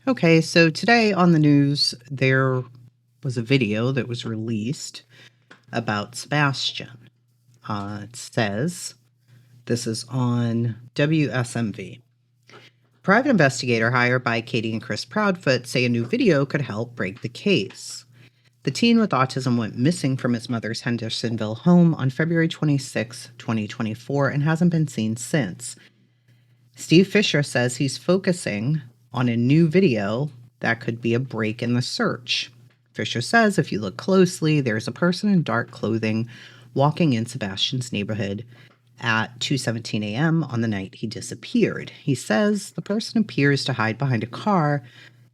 Okay, so today on the news, there was a video that was released about Sebastian. It says this is on WSMV. Private investigator hired by Katie and Chris Proudfoot say a new video could help break the case. The teen with autism went missing from his mother's Hendersonville home on February 26, 2024, and hasn't been seen since. Steve Fisher says he's focusing on a new video that could be a break in the search. Fisher says if you look closely, there's a person in dark clothing walking in Sebastian's neighborhood at 2:17 a.m. on the night he disappeared. He says the person appears to hide behind a car,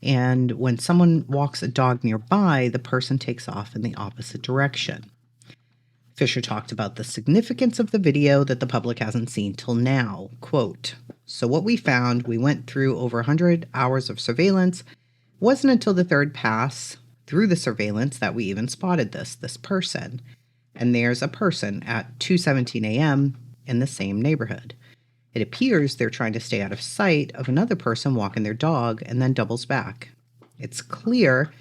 and when someone walks a dog nearby, the person takes off in the opposite direction. Fisher talked about the significance of the video that the public hasn't seen till now. Quote, "So what we found, we went through over 100 hours of surveillance. It wasn't until the third pass through the surveillance that we even spotted this person. And there's a person at 2:17 a.m. in the same neighborhood. It appears they're trying to stay out of sight of another person walking their dog and then doubles back. It's clear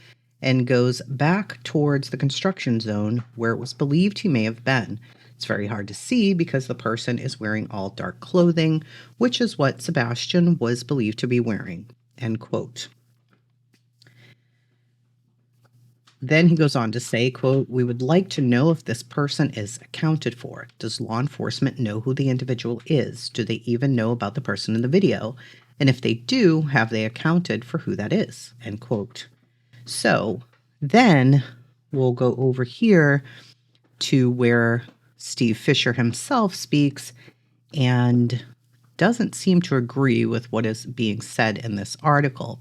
and goes back towards the construction zone where it was believed he may have been. It's very hard to see because the person is wearing all dark clothing, which is what Sebastian was believed to be wearing." End quote. Then he goes on to say, quote, "We would like to know if this person is accounted for. Does law enforcement know who the individual is? Do they even know about the person in the video? And if they do, have they accounted for who that is?" End quote. So then we'll go over here to where Steve Fisher himself speaks and doesn't seem to agree with what is being said in this article.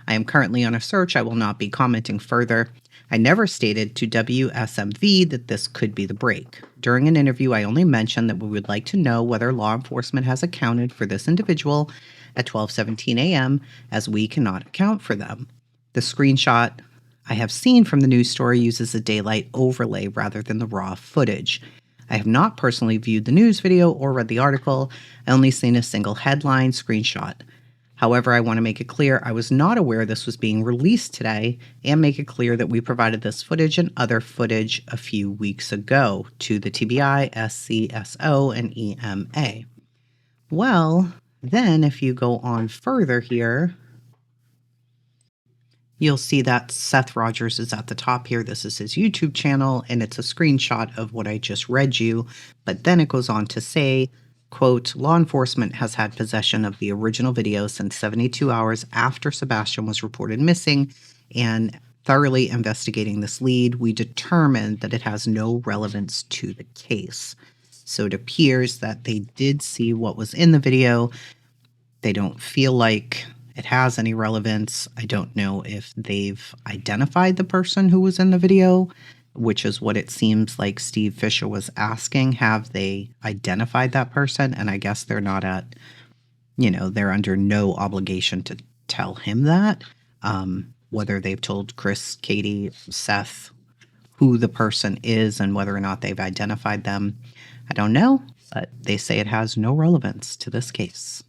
"I am currently on a search. I will not be commenting further. I never stated to WSMV that this could be the break. During an interview, I only mentioned that we would like to know whether law enforcement has accounted for this individual at 12:17 a.m. as we cannot account for them. The screenshot I have seen from the news story uses a daylight overlay rather than the raw footage. I have not personally viewed the news video or read the article. I only seen a single headline screenshot. However, I want to make it clear I was not aware this was being released today and make it clear that we provided this footage and other footage a few weeks ago to the TBI, SCSO, and EMA." Well, then if you go on further here, you'll see that Seth Rogers is at the top here. This is his YouTube channel, and it's a screenshot of what I just read you. But then it goes on to say, quote, "Law enforcement has had possession of the original video since 72 hours after Sebastian was reported missing, and thoroughly investigating this lead, we determined that it has no relevance to the case." So it appears that they did see what was in the video. They don't feel like it has any relevance. I don't know if they've identified the person who was in the video, which is what it seems like Steve Fisher was asking. Have they identified that person? And I guess they're not they're under no obligation to tell him that. Whether they've told Chris, Katie, Seth who the person is and whether or not they've identified them, I don't know. But they say it has no relevance to this case.